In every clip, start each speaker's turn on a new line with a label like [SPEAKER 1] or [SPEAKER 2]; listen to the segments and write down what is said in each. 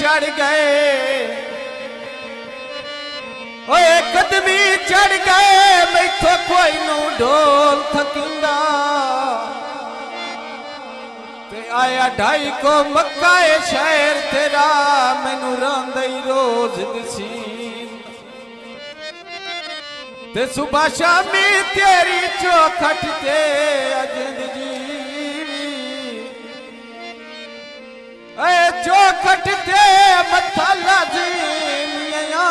[SPEAKER 1] चढ़ गए, ओए कदमी चढ़ गए, मैथों कोई नू ढोल थकिंदा। ते आया ढाई को मक्का ए शहर तेरा, मैनू रोंदई रोज दिसी। ते सुबह शामी तेरी चौखट ते अजिंद जीवी, ए चौखट ते मत्था लाज़िमियां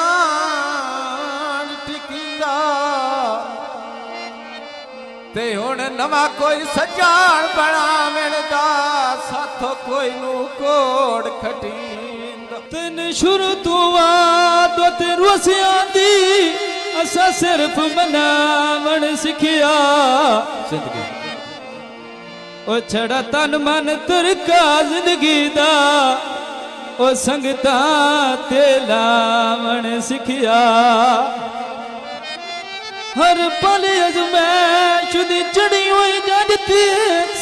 [SPEAKER 1] टिकिंदा। ते हुण नवा कोई सजान बनावण दा, साथों कोई नू कोड़ खटींदा।
[SPEAKER 2] तेन शुरू तो आदत रुसियां दी, असा सिर्फ मनावण सिखिया। जिंदगी ओ छड़ा तन मन तुरका जिंदगी दा, ओ संगता ते लावण सिखिया। हर पल अजमैश दी चढ़ी हुई जड़ती,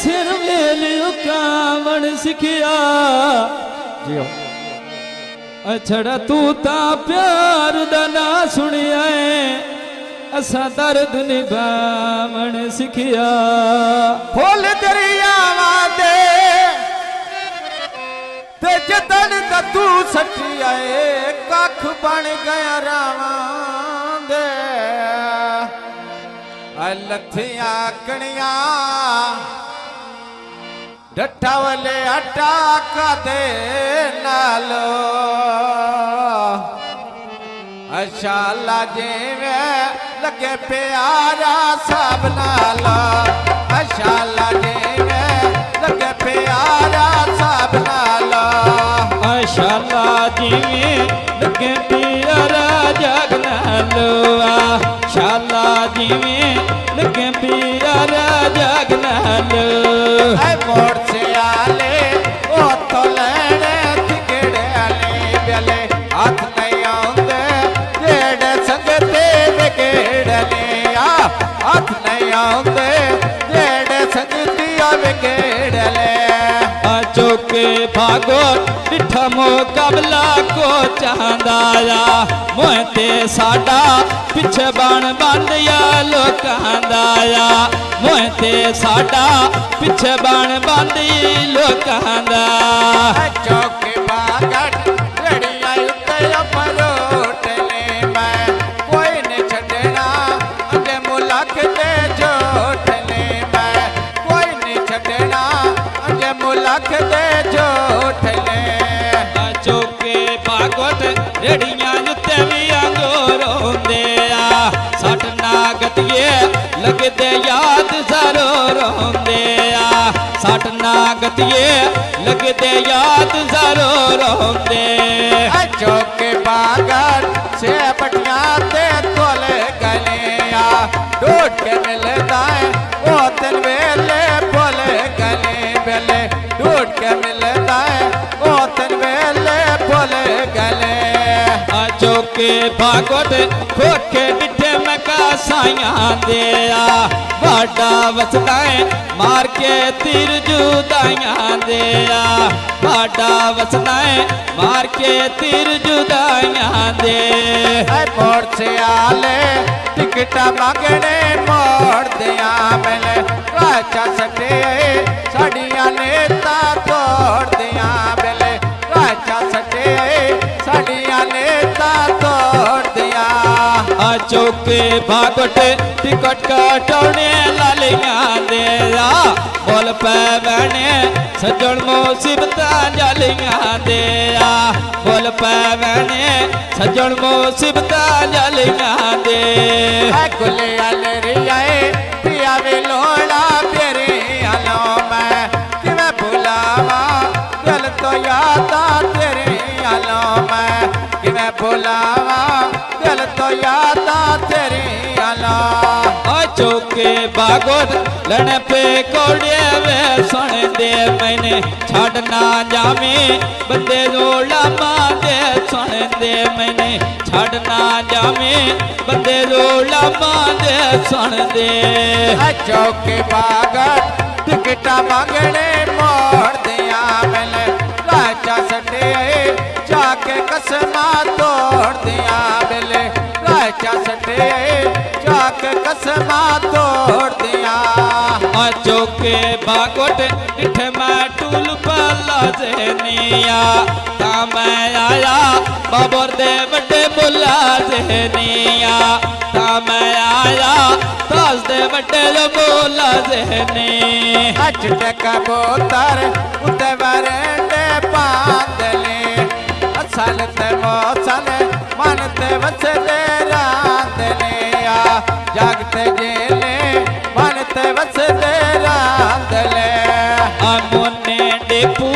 [SPEAKER 2] सिर वेल उकावण सिखिया। जियो अछड़ा तू ता प्यार दा ना सुनिया है, असा दर्द निभावण सिखिया।
[SPEAKER 1] फुल दरियावां दे ते जतन दा तू सटिया, कख बन गया रावां दे। लथियां कणियां डट्ठा वाले आटा कादे नालो, अशाला जिवें लगे प्यारा सब नालो, अशाला जिवें लगे प्यारा सब नालो।
[SPEAKER 2] अशाला जिवें लगे प्यारा जग नालो, शाला जिवें लगे प्यारा जग नालो।
[SPEAKER 1] मोड़ से आले उथों लैने तिगड़े आले ब्याले, हाथ नहीं आउंदे जेड़े संगते बिगड़ले। हाथ नहीं आउंदे जेड़े संगतिया बिगड़ले।
[SPEAKER 2] चौके भागो डिठा मुकाबला को चांदाया, मोह ते साडा पिछे बन बंदिया लोकां दाया। मोह ते साडा पिछे बन बंदी लोकां दा।
[SPEAKER 1] चौके बागट रेड़ियां उत्ते अपरोट ले, मैं कोई नहीं छड़ना अगे मुलक दे जोट ले। मैं कोई नहीं छड़ना अगे मुलक दे जोट ले।
[SPEAKER 2] चौके बागट रेड़ियां उत्ते भी अंगोर होंदे आ, सट ना गतिए लगदे याद जरूर होंदे आ। सट ना गतिए लगदे याद जरूर होंदे।
[SPEAKER 1] चौके बागट से बटियां ते तोल गलिया, ढूंढ के मिलदा है वो दिन वेले बोल गले बेले। ढूंढ के मिलदा है वो दिन वेले बोल गले।
[SPEAKER 2] चौके भागोट खोखे डिठे मैं का साइयां दिया, बाडा वसदा है मार के तीर जुदाइयां दिया। बाडा वसदा है मार के तीर जुदाइयां दे।
[SPEAKER 1] मोड़ से आले टिकटा मंगने मोड़ दिया मिले, राजा सटे साड़ियां नेता तोड़ दिया मिले। राजा सटे साड़ियां नेता तोड़ दिया।
[SPEAKER 2] चौके भागोट टिकट कटौने लालियां दिया, बोल पै बने सजन मुसीबत जलियां दिया। बोल पै बने सजन मुसीबत जलियां दे।
[SPEAKER 1] गुले अलरियाए पिया वे लोड़ा तेरे आलो, मैं किवें भुलावा दिल तो यादा तेरे आलो। मैं किवें भुलावा दिल तो यादा तेरे आलो।
[SPEAKER 2] चौके बागोट लड़ने पे कोड़े वे सुन दे, मैंने छड़ ना जावे बंदे रोला मांदे। सुन दे मैंने छड़ ना जावे बंदे रोला मांदे। सुन दे
[SPEAKER 1] चौके बागट टिकटा मंगने मोड़ दिया मिले, राजा सटे सटे जाके कसमा तोड़ दिया
[SPEAKER 2] चौके बागोट डिठ मैं टूल पला जहनिया ता मैं आया बाबर दे बड़े मुला जहनिया ता मैं आया ताज दे बड़े मुला जहनी
[SPEAKER 1] अट कबूतर उते वरंडे पांदले असल ते मौसल मन ते वसदे रांदले जागते जेले मन ते वसदे रांदले
[SPEAKER 2] मोने डेपू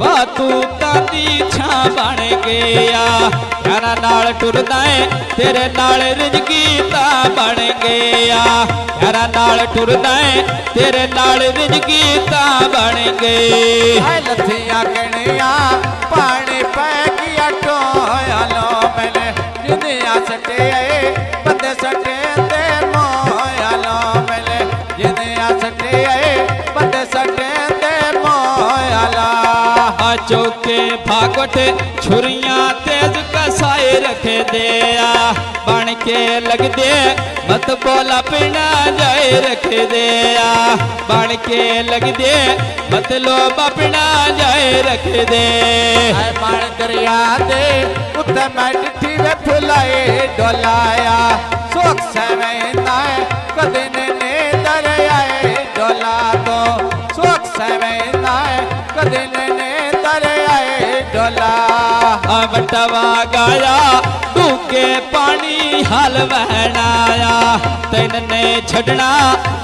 [SPEAKER 2] वातू तांदी छा बन गया यारा नाल टुरदा है तेरे नाल रिजकी ता बन गया यारा नाल टुरदा है तेरे नाल रिजकी ता बन गई
[SPEAKER 1] लथिया गणिया पानी पै गया टोयालो मैंने जिंदिया सटे बंदे सटे ते मोयालो मैंने जिंदिया सटे बंदे सटे ते मोयाला
[SPEAKER 2] चौके भागोट छुरियां तेज कसाए रख दिया बन के लग दे मत बोला पिना जाए रख दिया बन के लग दे मत लो बपना जाए रख दे
[SPEAKER 1] मन दरिया दे उत्ते मैं डिठी वे फुलाए डोलाया सुख सवेंदा कदे ने दरियाए डोला तो सुख सवेंदा कदे ने दरियाए डोला
[SPEAKER 2] बटवा गाया डूके पानी हल बहनाया तेन ने छड़ना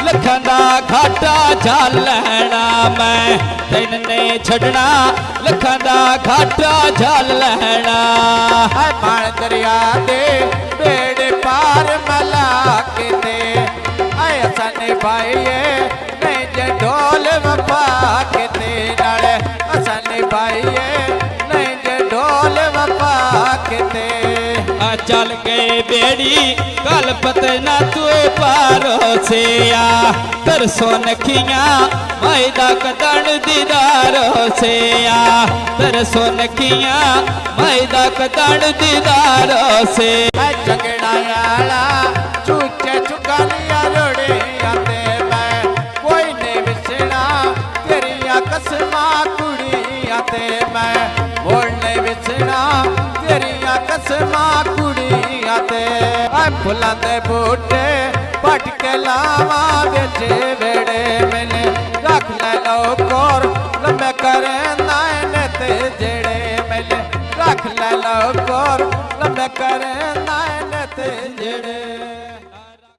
[SPEAKER 2] लखां दा घाटा झल लहना मैं तेन ने छड़ना लखां दा घाटा झल लहना
[SPEAKER 1] मन दरिया दे बेड़े पार मला के दे असन भाईए नहीं जे ढोल वफा के दे नाले असन भाईए नहीं जे ढोल वफा के दे
[SPEAKER 2] चल गए बेड़ी कल पतना तू पारो से आ तरसो नखिया मैदा कदन दीदारो से आ तरसो नखिया मैदा कदन दीदारो से
[SPEAKER 1] झगड़ा आला चूचे चुकालिया रोड़े आते मैं कोई नहीं विसना तेरिया कसमा कुड़ी आते मैं मोड़ने विसना तेरिया कसमा कुड़ी आते फुलां दे बूटे पट के लावा बिच वेड़े मैंने रख ले लो कोर लंबे करे नायने ते जेड़े मैंने रख ले लो कोर लंबे करे नायने